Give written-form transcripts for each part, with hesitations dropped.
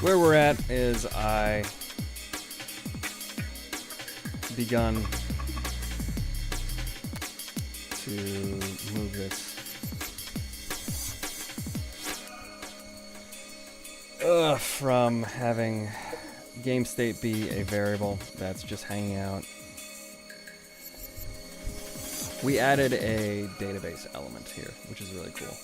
where we're at is I begun to move this from having game state be a variable that's just hanging out. We added a database element here, which is really cool.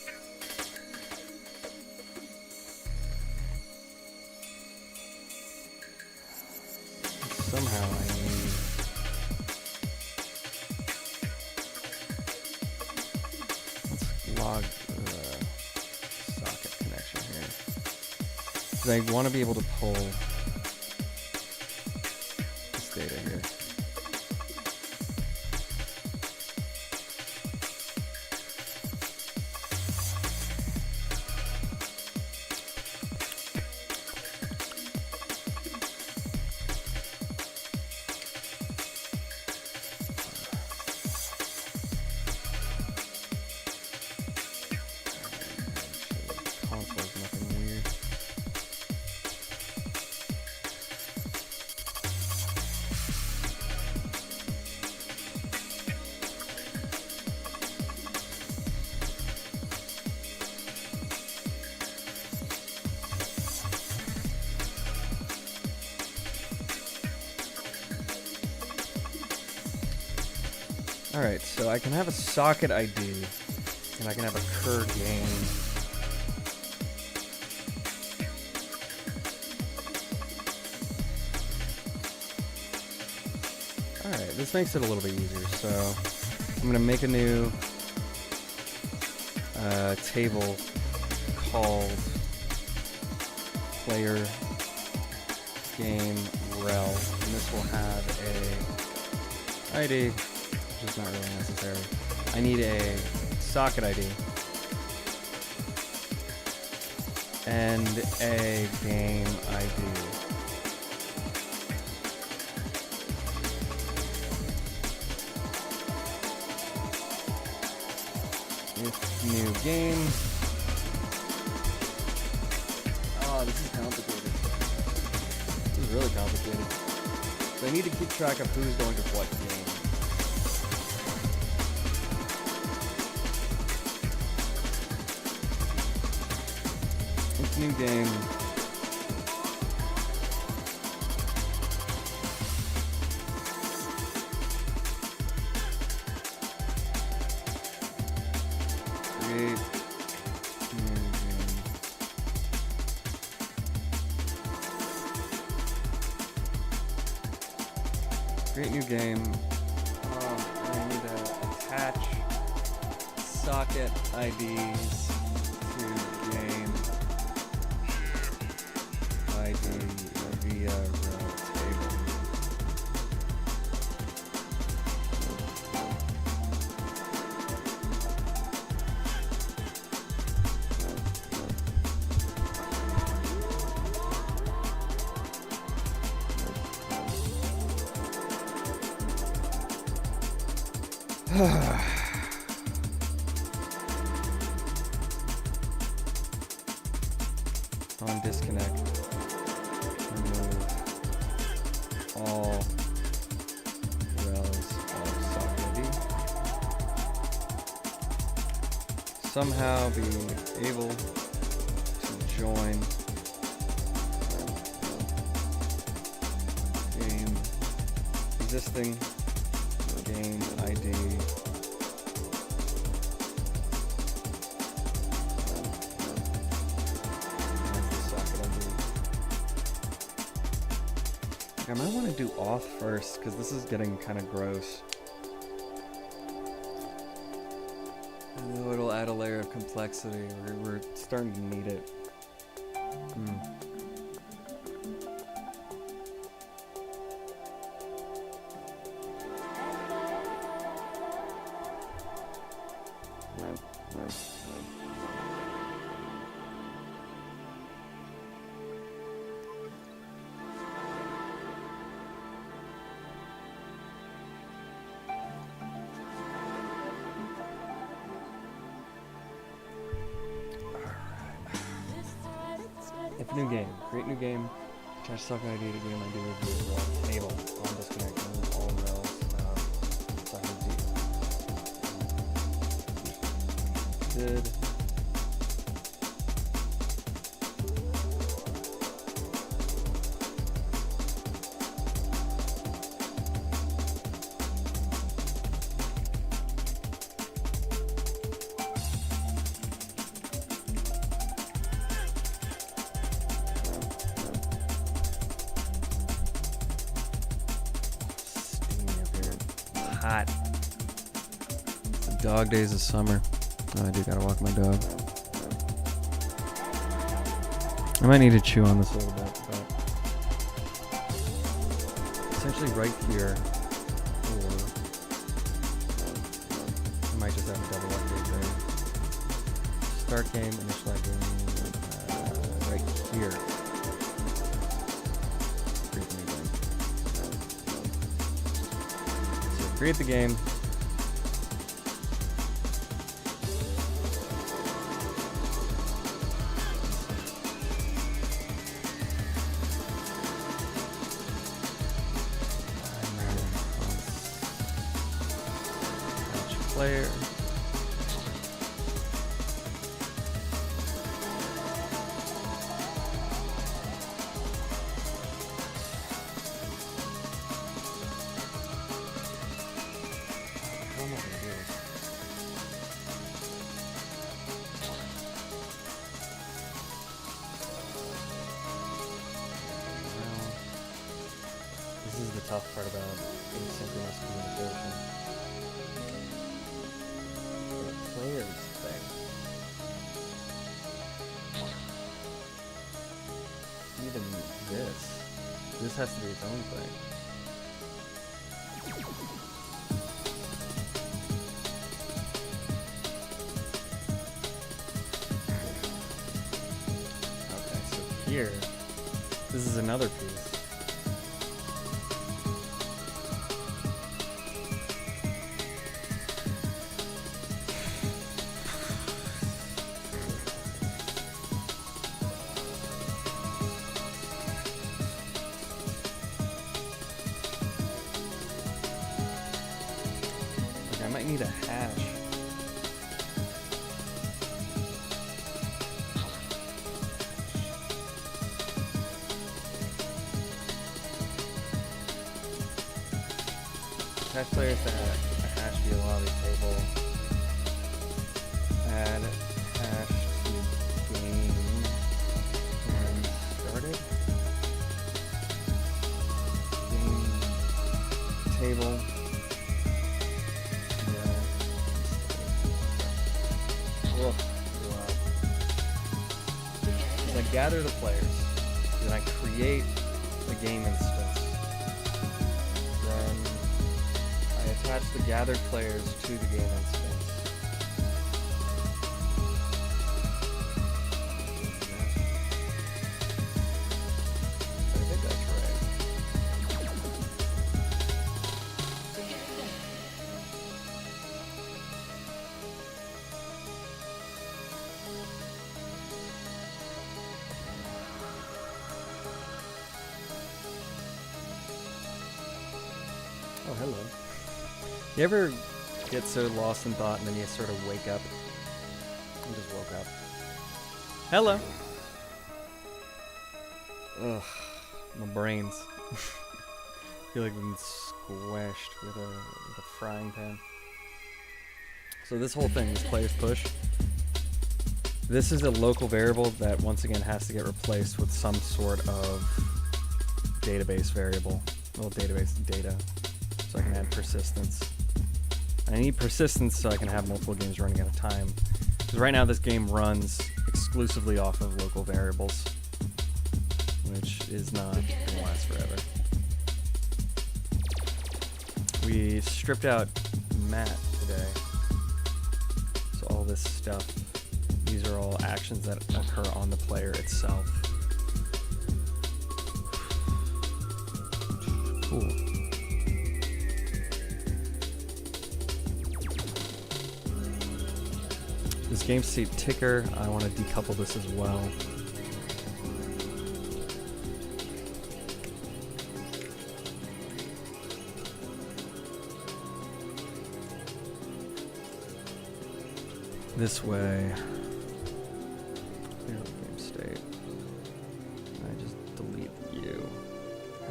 Somehow I need... Let's log the socket connection here. Because I want to be able to pull this data here. Alright, so I can have a socket ID, and I can have a cur game. Alright, this makes it a little bit easier, so I'm going to make a new table called player game rel, and this will have a ID, which is not really necessary. I need a socket ID and a game ID. If new game. Oh, this is complicated. This is really complicated. So I need to keep track of who's going to what game. New game. Create new game. Create new game. I need to attach socket IDs to game ID via rel table. On disconnect. Remove all rels of socket ID. Somehow be able to join game existing game ID I might want to do auth first, because this is getting kind of gross. And then it'll add a layer of complexity. We're starting to need it. If New game. Create new game. Attach socket ID to game ID review as well. Table. On disconnect. Move all rails. Socket ID. Did. Hot. It's the dog days of summer. Oh, I do gotta walk my dog. I might need to chew on this a little bit, but essentially right here, or I might just have a double update there. Start game, initialize game, right here. Create the game. Player. This is the tough part about asynchronous communication. The players thing. Even this has to be its own thing. Okay, so here, this is another piece. I might need a hash. Attach players to a hash via lobby table. Add hash to game and started. Game table. I gather the players, then I create the game instance, then I attach the gathered players to the game instance. I think that's right. Oh, hello. You ever get so lost in thought and then you sort of wake up? I just woke up. Hello. Ugh, my brains. Feel like I've been squashed with a frying pan. So this whole thing, this players push, this is a local variable that once again has to get replaced with some sort of database variable, little database data, so I can add persistence. I need persistence so I can have multiple games running at a time. Because right now this game runs exclusively off of local variables, which is not going to last forever. We stripped out Matt today. So all this stuff, these are all actions that occur on the player itself. Cool. This game state ticker, I want to decouple this as well. this way. Clear the game state. And I just delete you.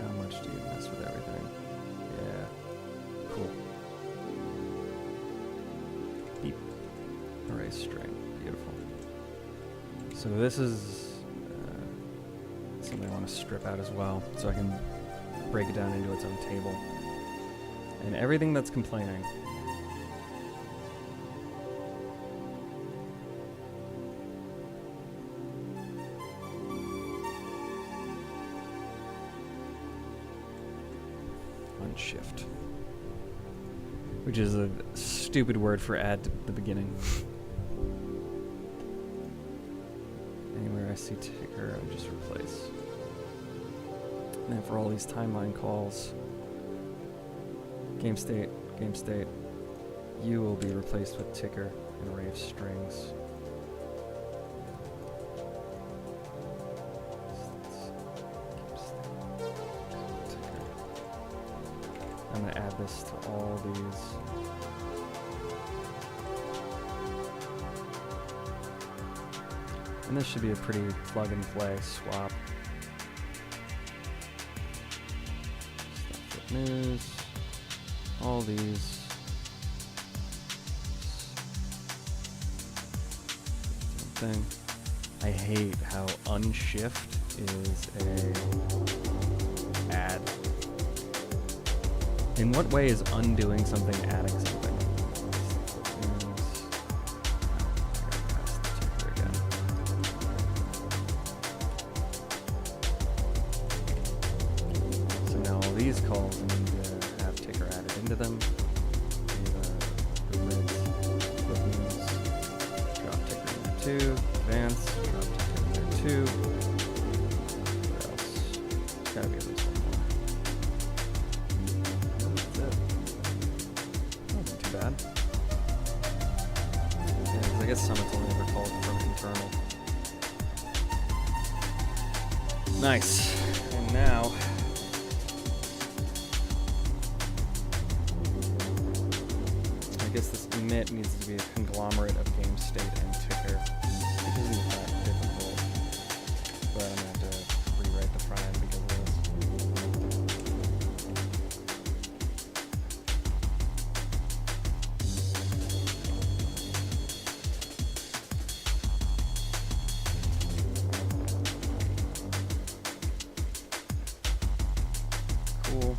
How much do you mess with everything? Yeah. Cool. Beep. Array string. Beautiful. So this is something I want to strip out as well, so I can break it down into its own table. And everything that's complaining, unshift, which is a stupid word for add to the beginning. Anywhere I see ticker, I just replace. And then for all these timeline calls, game state, you will be replaced with ticker, an array of strings. I'm going to add this to all these. And this should be a pretty plug and play swap. Stuff with news, all these. Same thing. I hate how unshift is a add. In what way is undoing something adding something? These calls need to have ticker added into them. The grids, bookings, drop ticker in there too. Advance, drop ticker in there too. What else? There's gotta be at least one more. That's it. That wasn't too bad. Yeah, 'cause I guess Summit's only ever called from internal. Nice. And now I guess this emit needs to be a conglomerate of game state and ticker. It isn't that difficult, but I'm going to have to rewrite the front end because of this. Cool.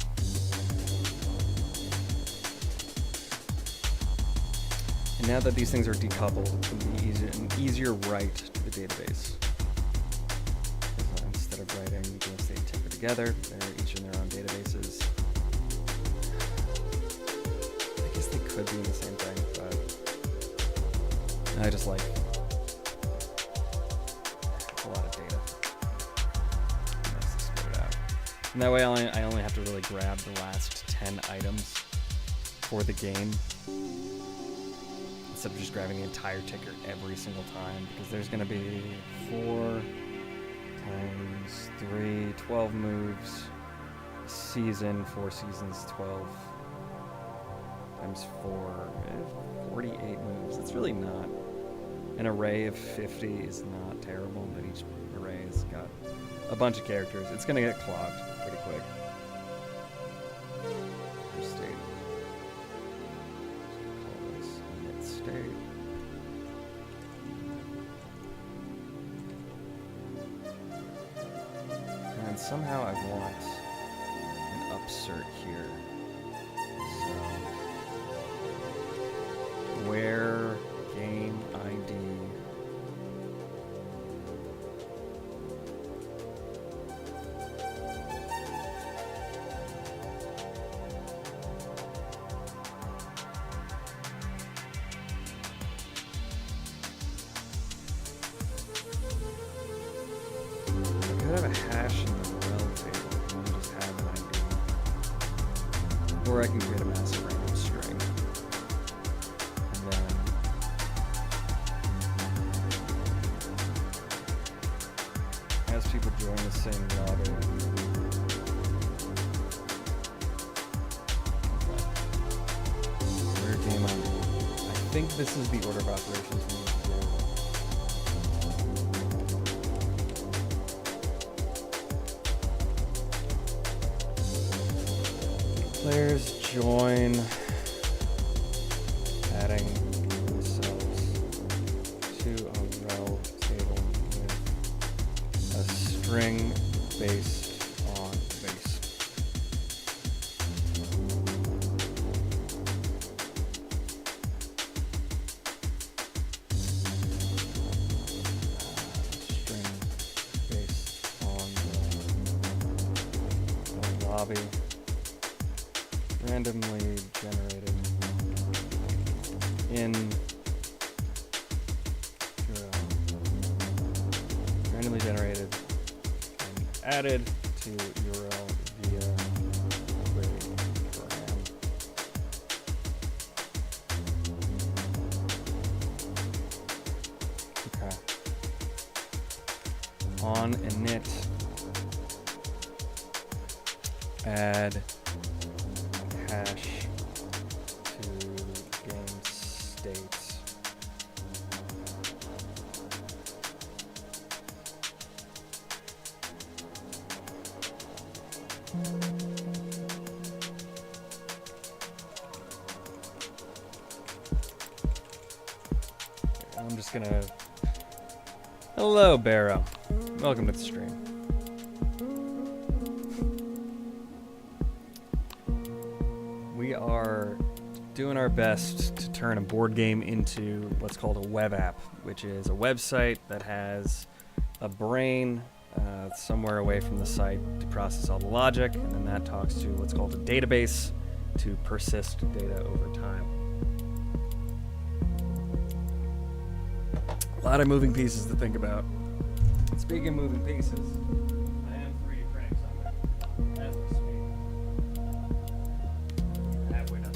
And now that these things are decoupled, it's going to be an easier write to the database. Instead of writing game state and ticker together, they're each in their own databases. I guess they could be in the same thing, but I just like a lot of data. Nice to split it out. And that way I only have to really grab the last 10 items for the game, instead of just grabbing the entire ticker every single time, because there's going to be 4 times 3, 12 moves, season, 4 seasons, 12 times 4, 48 moves. It's really not. An array of 50 is not terrible, but each array has got a bunch of characters. It's going to get clogged pretty quick. State. Call this init state. And somehow I want an upsert here. So where game ID have a hash in the rel table and just have an ID. Or I can create a massive random string. And then as people join the same lobby, where game ID? I think this is the order of operations we need to do. Players join, adding themselves to a rel table with a string based on base. String based on the lobby. Randomly generated in URL. Randomly generated and added to URL via query param. Okay. On init, add hash to game states. I'm just gonna... Hello, Barrow. Welcome to the stream. We are doing our best to turn a board game into what's called a web app, which is a website that has a brain somewhere away from the site to process all the logic, and then that talks to what's called a database to persist data over time. A lot of moving pieces to think about. Speaking of moving pieces, I am 3D printing something as we speak. Halfway done.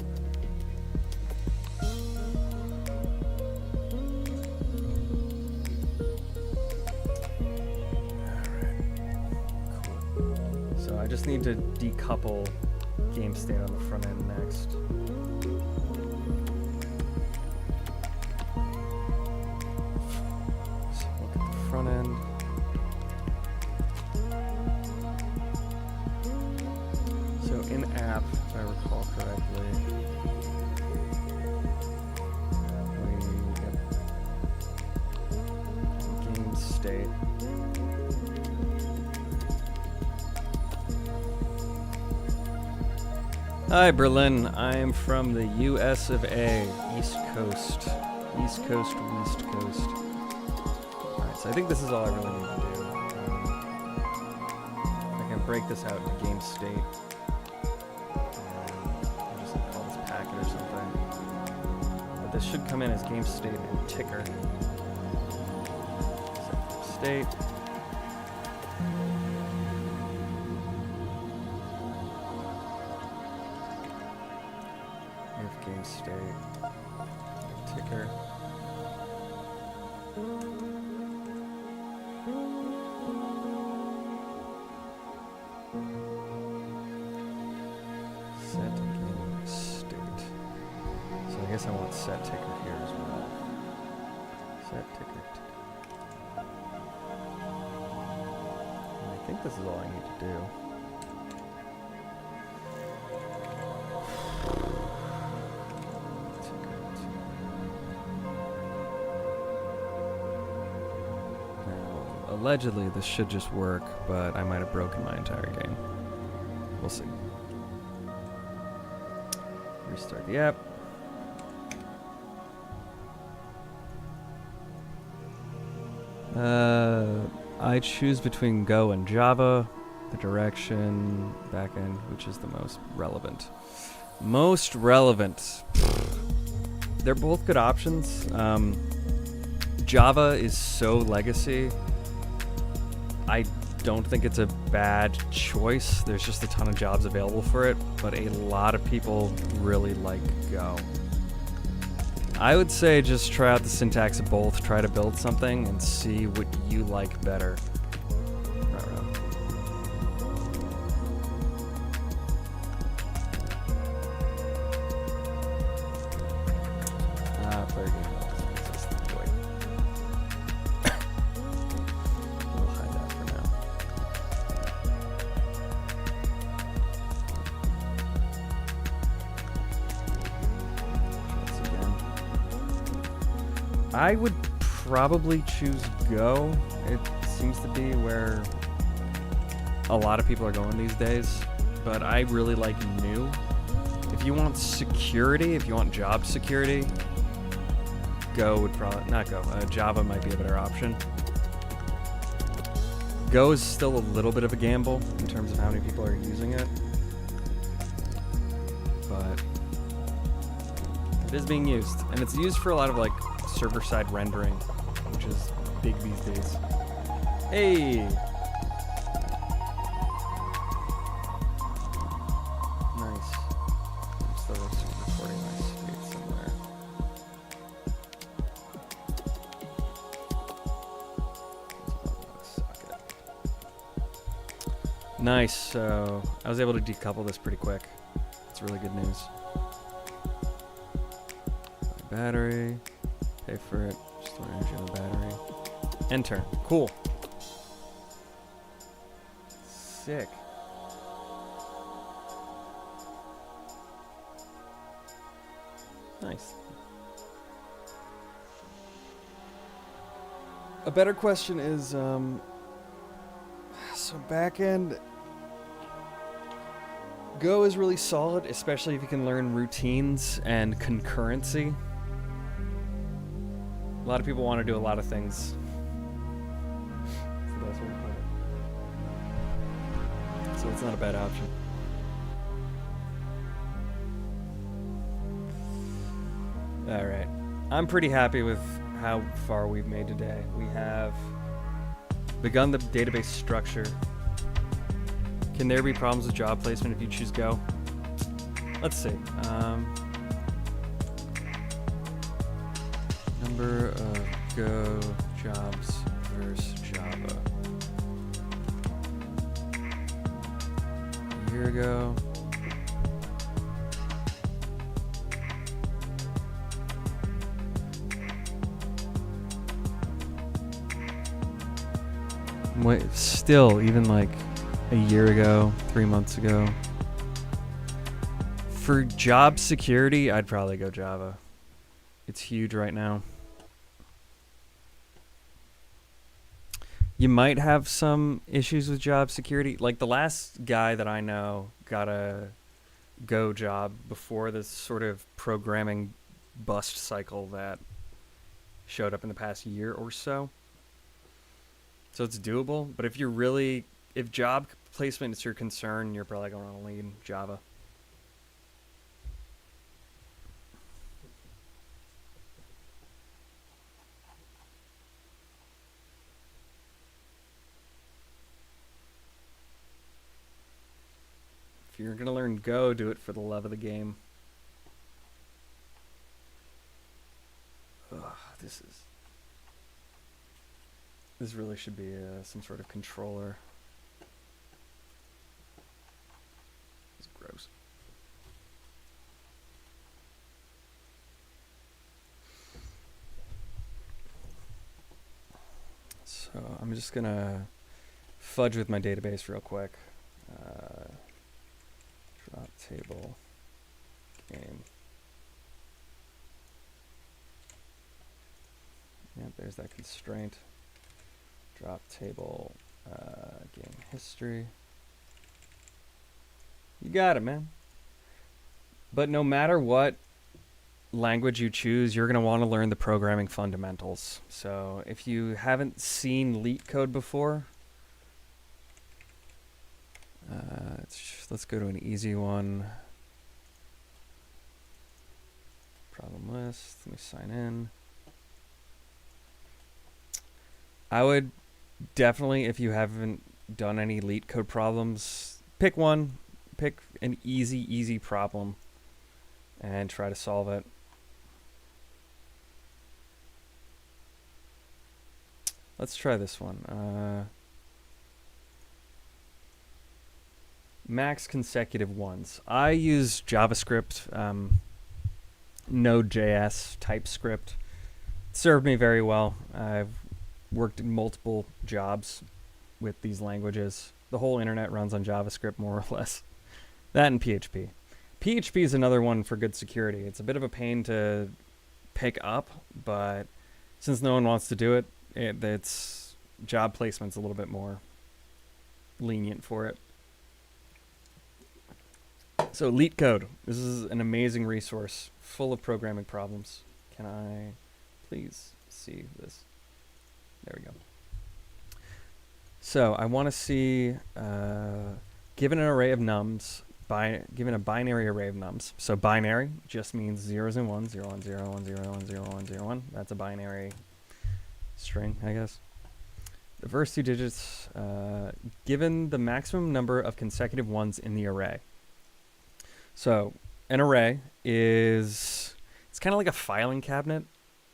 Alright. Cool. So I just need to decouple game state on the front end next. So look at the front end. So in app, if I recall correctly, game state. Hi Berlin, I'm from the US of A, East Coast. East Coast, West Coast. Alright, so I think this is all I really need to do. I can break this out into game state. I'll just call this packet or something. But this should come in as game state and ticker. So state. If game state ticker. Set game state. So I guess I want set ticker here as well. Set ticker. And I think this is all I need to do. Allegedly, this should just work, but I might have broken my entire game. We'll see. Restart the app. I choose between Go and Java, the direction, backend, which is the most relevant. Most relevant. They're both good options. Java is so legacy. I don't think it's a bad choice. There's just a ton of jobs available for it, but a lot of people really like Go. I would say just try out the syntax of both, try to build something, and see what you like better. I would probably choose Go. It seems to be where a lot of people are going these days, but I really like new. If you want security, if you want job security, Go would probably, not Go, Java might be a better option. Go is still a little bit of a gamble in terms of how many people are using it, but it is being used, and it's used for a lot of like server-side rendering, which is big these days. Hey! Nice. I'm still recording my speed somewhere. Nice, so I was able to decouple this pretty quick. It's really good news. Battery, pay for it, store energy on the battery. Enter. Cool. Sick. Nice. A better question is, so backend, Go is really solid, especially if you can learn routines and concurrency. A lot of people want to do a lot of things. So that's where we put it. So it's not a bad option. Alright. I'm pretty happy with how far we've made today. We have begun the database structure. Can there be problems with job placement if you choose Go? Let's see. Number of Go jobs versus Java. A year ago. Wait, still, even like a year ago, 3 months ago. For job security, I'd probably go Java. It's huge right now. You might have some issues with job security. Like the last guy that I know got a Go job before this sort of programming bust cycle that showed up in the past year or so. So it's doable, but if job placement is your concern, you're probably going to lean Java. If you're going to learn Go, do it for the love of the game. Ugh, this really should be some sort of controller. It's gross. So I'm just gonna fudge with my database real quick. Drop table game. Yep, there's that constraint. Drop table game history. You got it, man. But no matter what language you choose, you're going to want to learn the programming fundamentals. So if you haven't seen LeetCode before, let's go to an easy one. Problem list. Let me sign in. I would definitely, if you haven't done any LeetCode problems, pick one. Pick an easy problem and try to solve it. Let's try this one. Max consecutive ones. I use JavaScript, NodeJS, TypeScript. It served me very well. I've worked in multiple jobs with these languages. The whole internet runs on JavaScript, more or less. That and PHP. PHP is another one for good security. It's a bit of a pain to pick up, but since no one wants to do it, it's job placement's a little bit more lenient for it. So LeetCode, this is an amazing resource full of programming problems. Can I please see this? There we go. So I want to see, given an array of nums, given a binary array of nums. So binary just means zeros and ones, 0, 1, 0, 1, 0, 1, 0, 1, 0, 1. That's a binary string, I guess. The first 2 digits, given the maximum number of consecutive ones in the array. So an array is, it's kind of like a filing cabinet,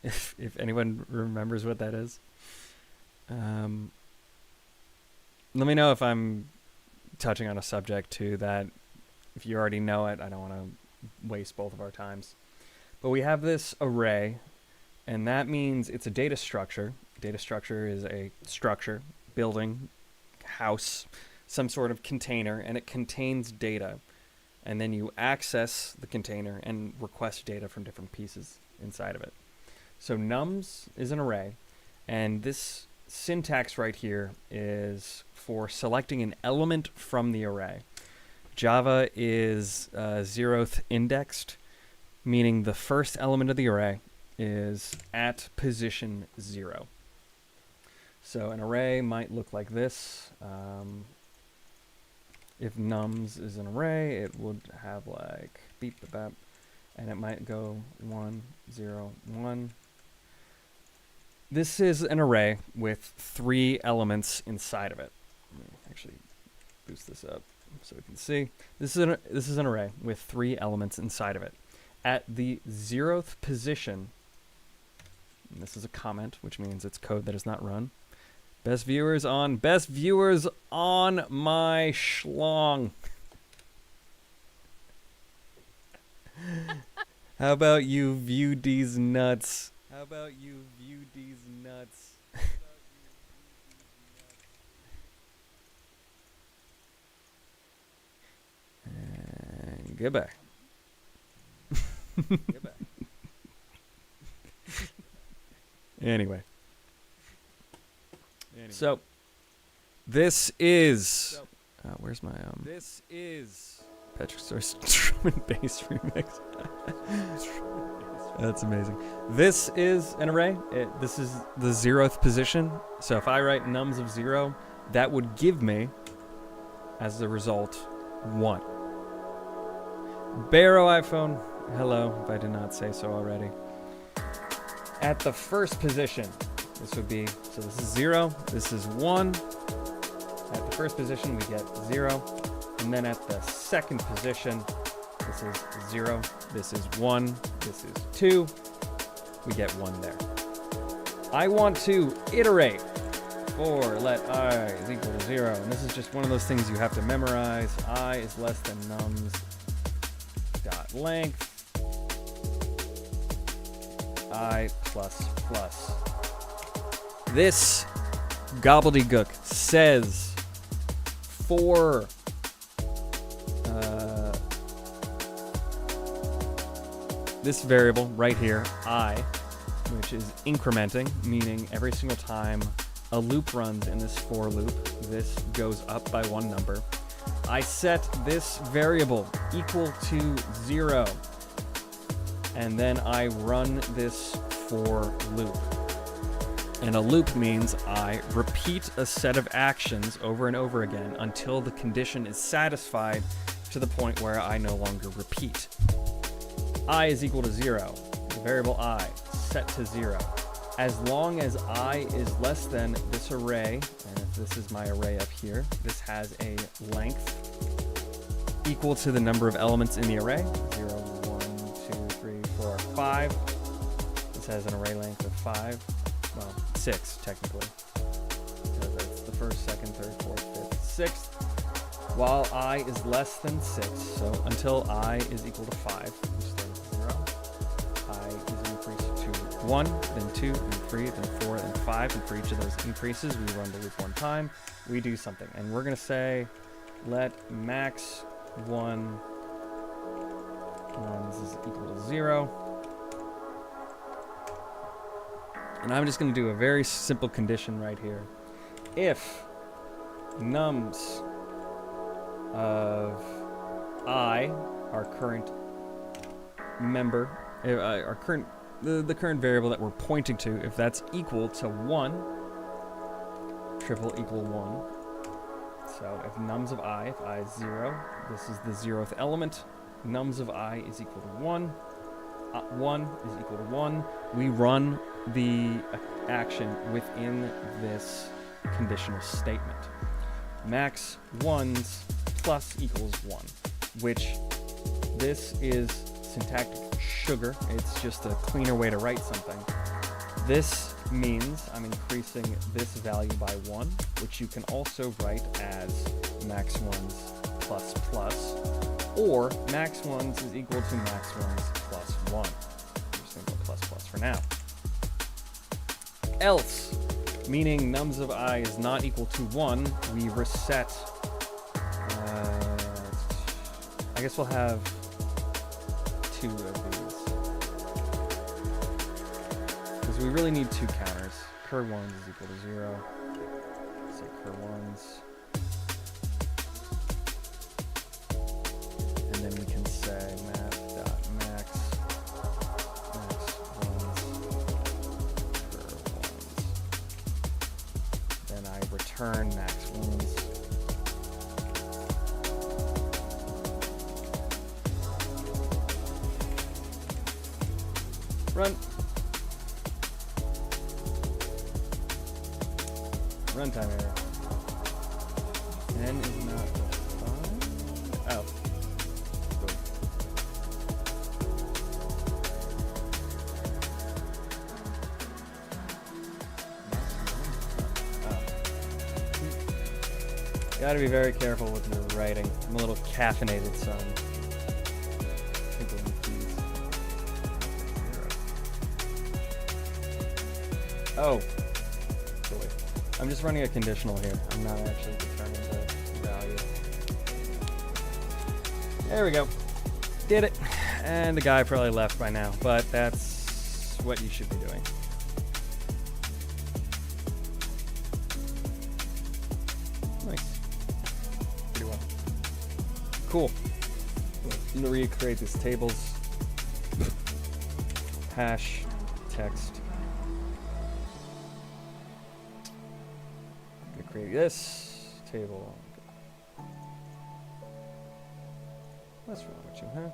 if anyone remembers what that is. Let me know if I'm touching on a subject too that, if you already know it, I don't want to waste both of our times. But we have this array, and that means it's a data structure. Data structure is a structure, building, house, some sort of container, and it contains data. And then you access the container and request data from different pieces inside of it. So nums is an array, and this syntax right here is for selecting an element from the array. Java is 0th indexed, meaning the first element of the array is at position 0. So an array might look like this. If nums is an array, it would have like beep, beep, beep, and it might go 1, 0, 1. This is an array with 3 elements inside of it. Let me actually boost this up so we can see. This is an array with 3 elements inside of it. At the 0th position, and this is a comment, which means it's code that is not run. Best viewers on my schlong. How about you view these nuts? How about you view these nuts? And goodbye. Goodbye. Anyway. So, this is... where's my... This is... Patrick Starr's drum and bass remix. That's amazing. This is an array. This is the 0th position. So if I write nums of 0, that would give me, as the result, 1. Barrow iPhone, hello, if I did not say so already. At the first position, this would be, so this is 0, this is 1. At the first position, we get 0. And then at the second position, this is 0, this is 1, this is 2. We get 1 there. I want to iterate for let I is equal to 0. And this is just one of those things you have to memorize. I is less than nums dot length. I plus plus. This gobbledygook says for this variable right here, I, which is incrementing, meaning every single time a loop runs in this for loop, this goes up by 1 number. I set this variable equal to 0, and then I run this for loop. And a loop means I repeat a set of actions over and over again until the condition is satisfied to the point where I no longer repeat. I is equal to 0, the variable I, set to 0. As long as I is less than this array, and if this is my array up here, this has a length equal to the number of elements in the array, 0, 1, 2, 3, 4, 5. This has an array length of 5, well, 6 technically. So that's the first, second, third, fourth, fifth, 6th. While I is less than 6, so until I is equal to 5, we start at 0. I is increased to 1, then 2, then 3, then 4, then 5, and for each of those increases, we run the loop 1 time, we do something. And we're going to say, let max 1 is equal to 0. And I'm just going to do a very simple condition right here. If nums of I, our current member, our current the current variable that we're pointing to, if that's equal to 1, triple equal 1. So if nums of I, if I is 0, this is the 0th element. Nums of I is equal to 1. 1 is equal to 1. We run the action within this conditional statement. Max 1s plus equals 1, which this is syntactic sugar. It's just a cleaner way to write something. This means I'm increasing this value by 1, which you can also write as max 1s plus plus, or max 1s is equal to max 1s plus 1. I'm just going to go plus plus for now. Else, meaning nums of I is not equal to 1, we reset. I guess we'll have 2 of these, because we really need 2 counters. Cur1s is equal to 0. Say cur1s. And then we can say math.max, max 1s, cur1s. Then I return max 1s. Run. Runtime error. N is not defined. Oh. Boom. Oh. Gotta be very careful with your writing. I'm a little caffeinated, so I'm tinkling keys. Oh. Silly. I'm just running a conditional here. I'm not actually returning the value. There we go. Did it. And the guy probably left by now, but that's what you should be doing. Nice. Pretty well. Cool. I'm going to recreate these tables. Hash text. Create this table. What's wrong with you, huh?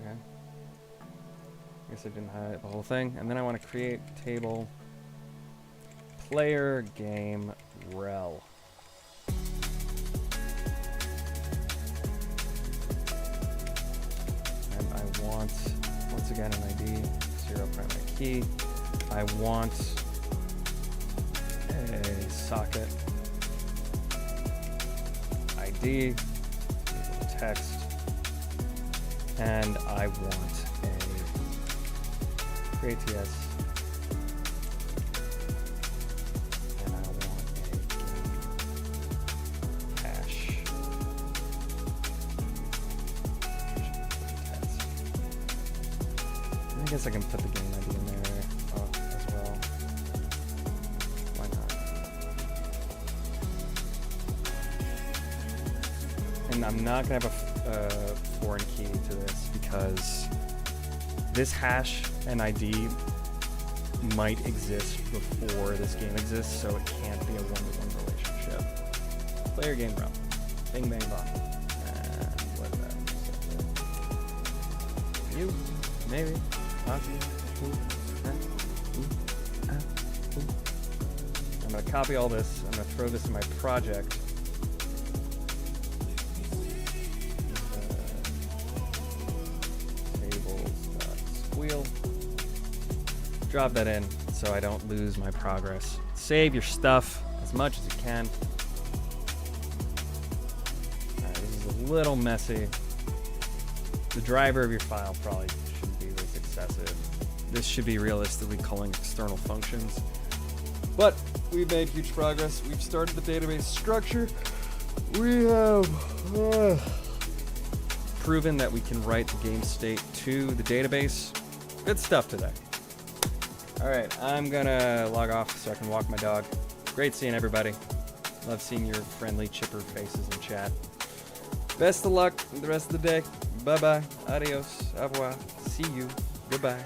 Okay. I guess I didn't highlight the whole thing. And then I want to create table player game rel. And I want, once again, an ID, 0 primary key. I want a socket ID, text, and I want a create TS, and I want a hash. I guess I can put the game ID in there as well. Why not? And I'm not going to have a foreign key to this because this hash and ID might exist before this game exists, so it can't be a one-to-one relationship. Player game run. Bing bang bong. And what that? You? Maybe. I'm going to copy all this. I'm going to throw this in my project. Tables.squeal. Drop that in so I don't lose my progress. Save your stuff as much as you can. Alright, this is a little messy. The driver of your file probably shouldn't be this excessive. This should be realistically calling external functions. But we've made huge progress. We've started the database structure. We have proven that we can write the game state to the database. Good stuff today. All right, I'm gonna log off so I can walk my dog. Great seeing everybody. Love seeing your friendly, chipper faces in chat. Best of luck the rest of the day. Bye-bye. Adios. Au revoir. See you. Goodbye.